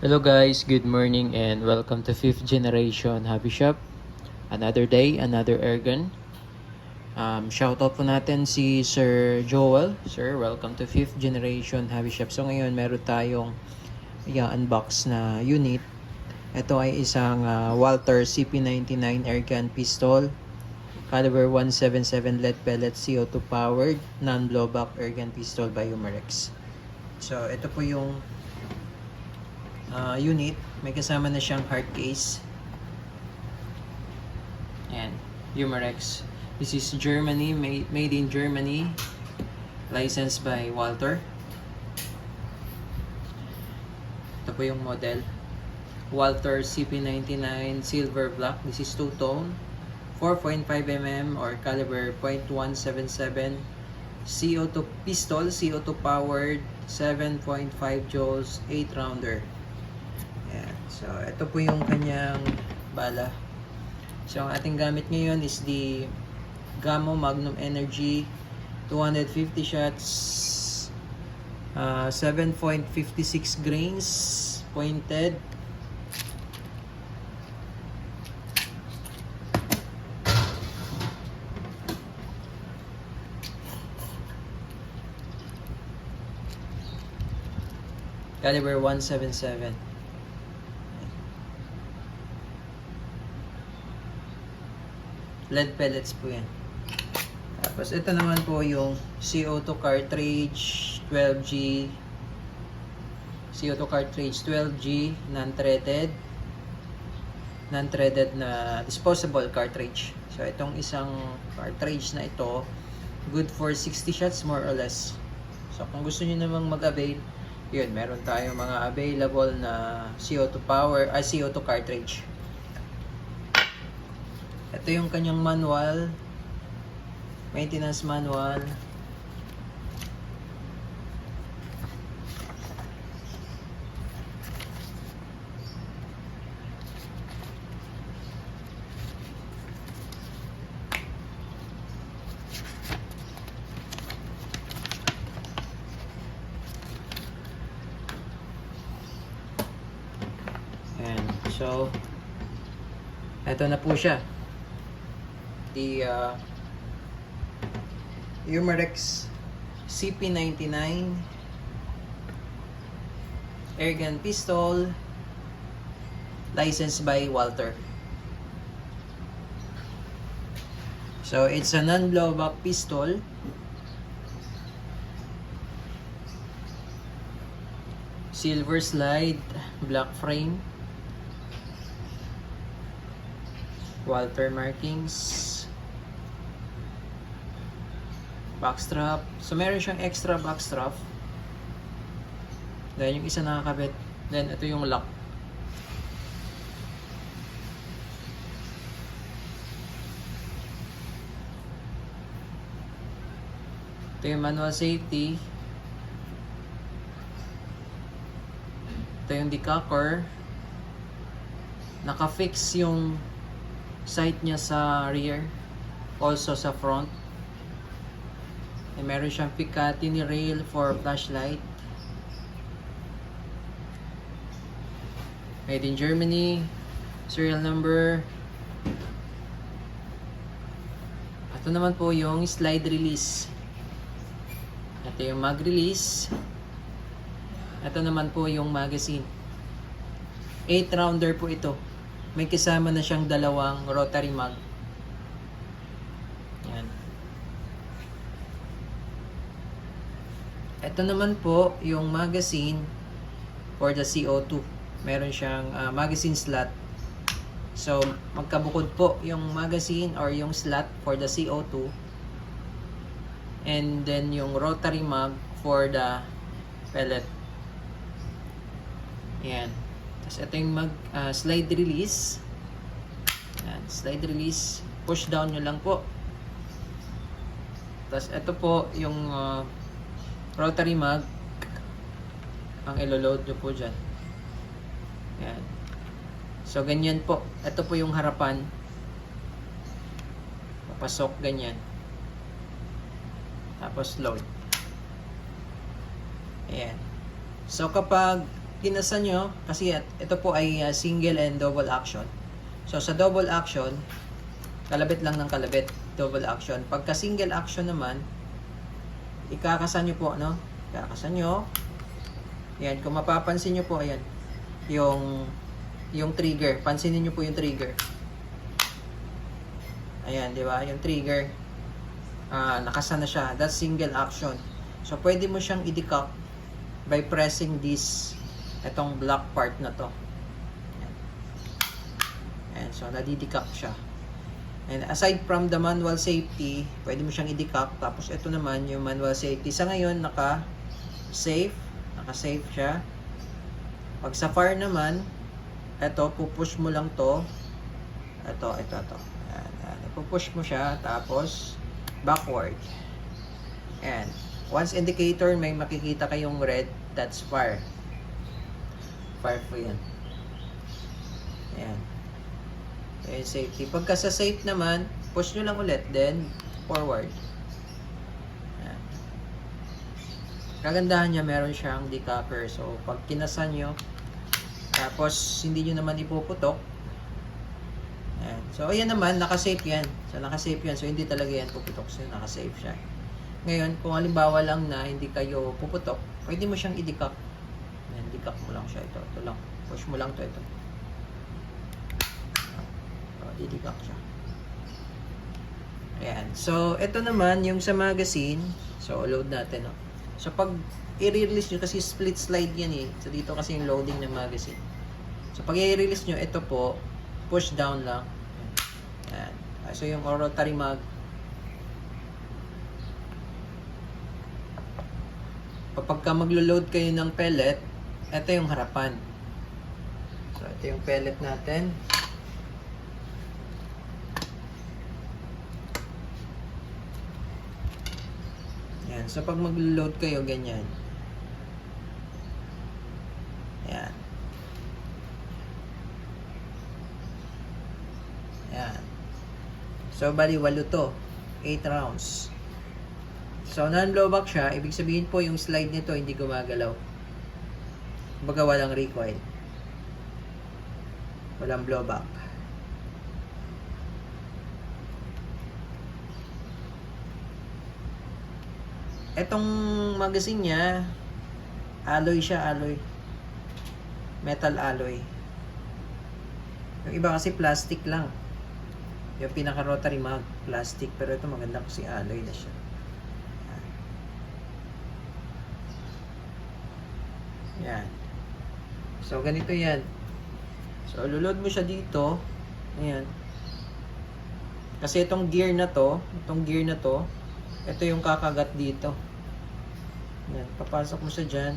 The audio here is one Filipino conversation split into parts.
Hello guys, good morning and welcome to 5th generation hobby shop. Another day, another airgun. Shoutout po natin si Sir Joel. Sir, welcome to 5th generation hobby shop. So ngayon meron tayong unbox na unit. Ito ay isang Walther CP99 airgun pistol. Caliber 177 lead pellet CO2 powered non-blowback airgun pistol by Umarex. So ito po yung unit. May kasama na siyang hard case. Ayan, Umarex. This is Germany, made in Germany, licensed by Walther. Ito po yung model, Walther CP99 silver black. This is two-tone, 4.5mm or caliber .177 CO2 pistol, CO2 powered, 7.5 joules, 8 rounder. Ayan. So, ito po yung kanyang bala. So, ang ating gamit ngayon is the Gamo Magnum Energy 250 shots, 7.56 grains pointed. Caliber 177. Lead pellets po yan. Tapos ito naman po yung CO2 cartridge 12G. CO2 cartridge 12G non-threaded na disposable cartridge. So itong isang cartridge na ito, good for 60 shots more or less. So kung gusto niyo namang mag-avail, yun, meron tayong mga available na CO2 CO2 cartridge. Ito yung kanyang manual, maintenance manual. And so, ito na po siya. The Umarex CP99 airgun pistol, licensed by Walther. So it's a non-blowback pistol. Silver slide, black frame, Walther markings, backstrap. So meron siyang extra backstrap. Then yung isa nakakabit. Then ito yung lock. Ito yung manual safety. Ito yung decocker. Naka-fix yung sight niya sa rear, also sa front. Meron siyang Picatinny rail for flashlight. Made in Germany. Serial number. Ito naman po yung slide release. Ito yung mag release. Ito naman po yung magazine. 8 rounder po ito. May kasama na siyang dalawang rotary mag. Yan. Ito naman po yung magazine for the CO2. Meron siyang magazine slot. So, magkabukod po yung magazine or yung slot for the CO2. And then yung rotary mag for the pellet. Ayan. Tapos ito yung slide release. Ayan, slide release. Push down nyo lang po. Tapos ito po yung rotary mag ang ilo-load nyo po dyan. Ayan. So ganyan po. Ito po yung harapan. Papasok ganyan. Tapos load. Ayan. So kapag kinasan nyo, kasi ito po ay single and double action. So, sa double action, kalabit lang ng kalabit, double action. Pagka single action naman, ikakasan nyo po, no? Ikakasan nyo. Yan, kung mapapansin nyo po, ayan, yung trigger. Pansinin nyo po yung trigger. Ayan, di ba? Yung trigger, nakasa na siya. That's single action. So, pwede mo siyang i-decock by pressing this, itong black part na to. Ayan, so, nadidecock siya. And aside from the manual safety, pwede mo siyang i-decock. Tapos, ito naman, yung manual safety. Sa ngayon, naka-safe. Naka-safe siya. Pag sa fire naman, ito, pupush mo lang to. Ito. Ayan. Pupush mo siya, tapos backward. Ayan. Once indicator, may makikita kayong red, that's fire. Fire po yan. Ayan. Ayan, safety. Pagka sa safe naman, push nyo lang ulit, then forward. Ayan. Kagandahan niya, meron siyang decocker. So, pag kinasan nyo, tapos hindi nyo naman ipuputok. Ayan. So, ayan naman, naka-safe yan. So, hindi talaga yan puputok. So, naka-safe siya. Ngayon, kung halimbawa lang na hindi kayo puputok, pwede mo siyang i-decock. Ayan, decock mo lang siya. Ito lang. Push mo lang ito. I-decock siya. Ayan. So, ito naman, yung sa magazine. So, load natin. No? So, pag i-release nyo, kasi split slide yan eh. So, dito kasi yung loading ng magazine. So, pag i-release nyo, ito po, push down lang. Ayan. So, yung rotary mag. Pagka maglo-load kayo ng pellet, ito yung harapan. So, ito yung pellet natin. Ayan. So, pag maglo-load kayo, ganyan. Ayan. Ayan. So, bali, 8 to. 8 rounds. So, non-blowback siya. Ibig sabihin po, yung slide nito hindi gumagalaw. Kumbaga, walang recoil. Walang blowback. Etong magazine niya, alloy siya, alloy. Metal alloy. Yung iba kasi plastic lang. Yung pinaka-rotary mag, plastic. Pero ito maganda kasi alloy na siya. Yan. So, ganito yan. So, lulod mo siya dito. Ayan. Kasi itong gear na to, ito yung kakagat dito. Yan. Papasok mo siya dyan.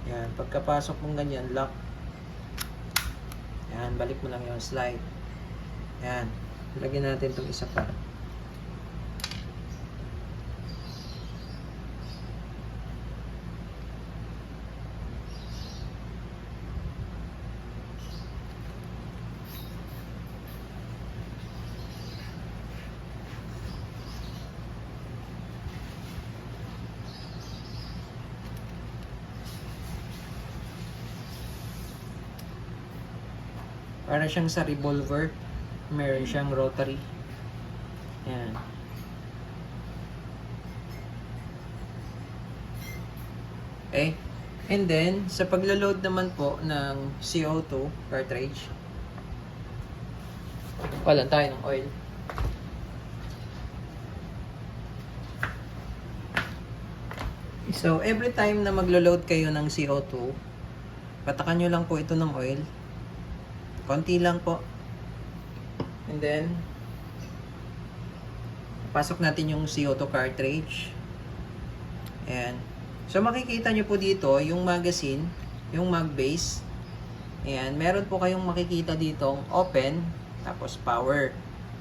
Yan. Pagkapasok mo ganyan, lock. Yan. Balik mo lang yung slide. Yan. Lagyan natin itong isa pa. Para siyang sa revolver. Meron siyang rotary. Yan. Okay. And then, sa paglo-load naman po ng CO2 cartridge, walan tayo ng oil. So, every time na maglo-load kayo ng CO2, patakan nyo lang po ito ng oil. Konti lang po. And then, pasok natin yung CO2 cartridge. Ayan. So, makikita nyo po dito, yung magazine, yung mag base. Ayan. Meron po kayong makikita dito, open, tapos power.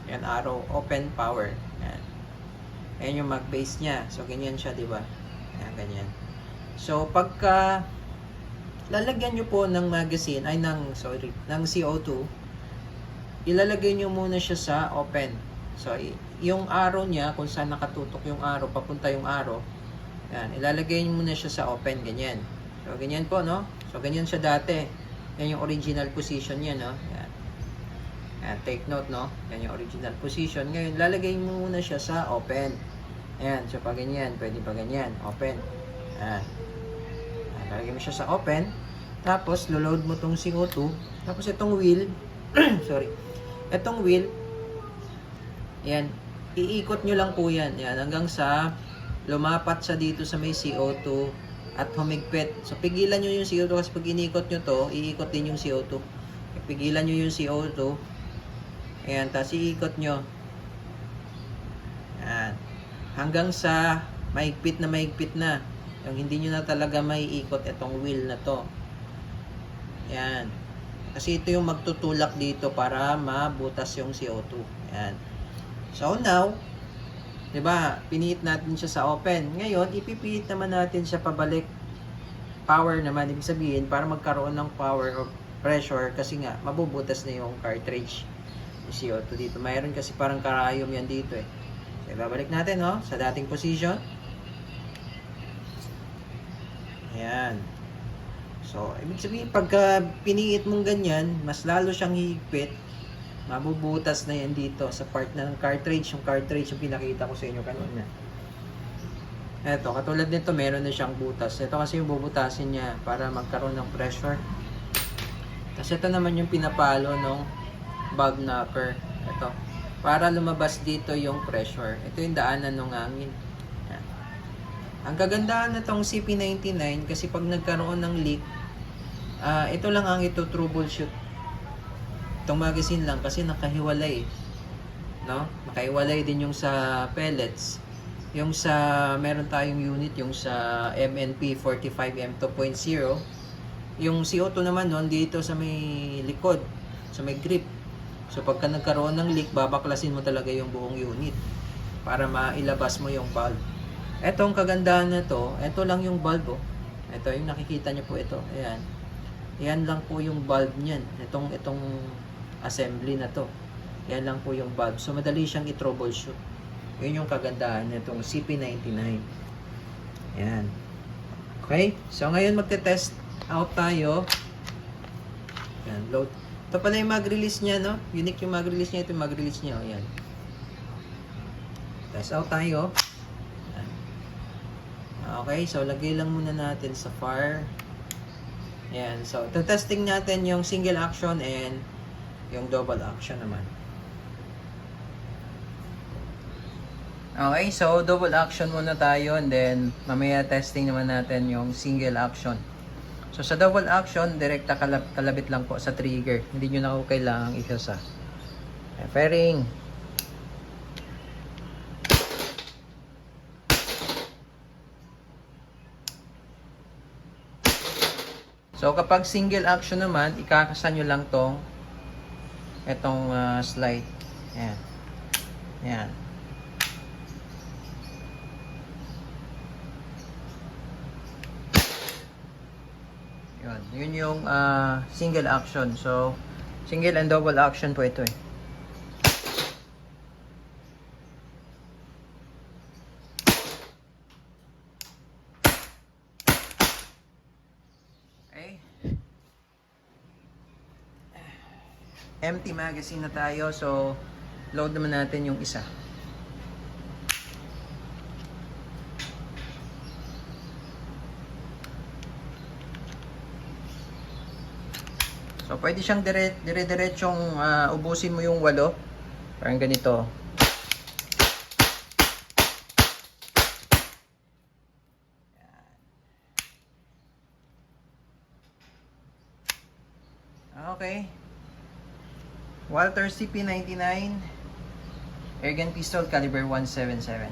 Ayan, arrow, open, power. Ayan. Ayan yung mag base niya. So, ganyan siya, di ba? Ayan, ganyan. So, pagka lalagyan nyo po ng magazine, ng CO2, ilalagay nyo muna siya sa open. So, yung arrow niya, kung saan nakatutok yung arrow, papunta yung arrow, yan, ilalagay nyo muna siya sa open, ganyan. So, ganyan po, no? So, So, ganyan siya dati. Yan yung original position niya, no? Yan. Yan, take note, no? Yan yung original position. Ngayon, lalagay mo muna siya sa open. Ayan, so pag ganyan, pwede pa ganyan, open. Ayan. Lalagay mo siya sa open. Tapos, load mo tong CO2. Tapos, itong wheel, sorry. Itong wheel, yan, iikot nyo lang po yan. Yan, hanggang sa lumapat sa dito sa may CO2 at humigpit. So, pigilan nyo yung CO2 kasi pag inikot nyo to, iikot din yung CO2. Pigilan nyo yung CO2. Ayan, tapos iikot nyo. Ayan. Hanggang sa mahigpit na. Yung hindi nyo na talaga may ikot itong wheel na to. Ayan. Kasi ito yung magtutulak dito para mabutas yung CO2. Ayan. So, now, diba, piniit natin siya sa open. Ngayon, ipipiit naman natin siya pabalik. Power naman, ibig sabihin, para magkaroon ng power or pressure kasi nga, mabubutas na yung cartridge. Yung CO2 dito. Mayroon kasi parang karayom yan dito eh. So, ibabalik natin, no? Sa dating position. Ayan. So, ibig sabihin, pagka piniit mong ganyan, mas lalo siyang higpit. Mabubutas na yan dito sa part na ng cartridge. Yung cartridge yung pinakita ko sa inyo kanina. Eto, katulad nito, meron na siyang butas. Ito kasi yung bubutasin niya para magkaroon ng pressure. Tapos ito naman yung pinapalo ng valve knocker. Ito. Para lumabas dito yung pressure. Ito yung daanan ng hangin. Yan. Ang kagandahan na itong CP99 kasi pag nagkaroon ng leak, ito lang ang ito troubleshoot. Itong magazine lang kasi nakahiwalay, no? Nakahiwalay din yung sa pellets. Yung sa meron tayong unit yung sa MNP 45M 2.0. Yung CO2 naman noon dito sa may likod, sa may grip. So pagka nagkaroon ng leak, babaklasin mo talaga yung buong unit para mailabas mo yung valve. Etong kagandahan na to, ito lang yung valve, oh. Ito yung nakikita niyo po ito. Ayan. Yan lang po yung valve niyan. Itong assembly na to. Yan lang po yung valve. So, madali siyang i-troubleshoot. Yun yung kagandahan nitong CP99. Yan. Okay? So, ngayon magte-test out tayo. Yan, load. Ito pala yung mag-release niya, no? Unique yung mag-release niya. Ito yung mag-release niya. O, yan. Test out tayo. Yan. Okay, so lagay lang muna natin sa fire. Yan. So, testing natin yung single action and yung double action naman. Okay, so double action muna tayo and then mamaya testing naman natin yung single action. So sa double action, direkta kalabit lang po sa trigger. Hindi nyo na ako kailangang isasa. Fairing. So kapag single action naman, ikakasan nyo lang itong slide. Ayan. Ayan. Yun yung single action. So, single and double action po ito eh. Okay. Empty magazine na tayo. So, load naman natin yung isa. So, pwede siyang dire-diretsong ubusin mo yung 8. Parang ganito. Okay. Walther CP99 Airgun Pistol Caliber 177.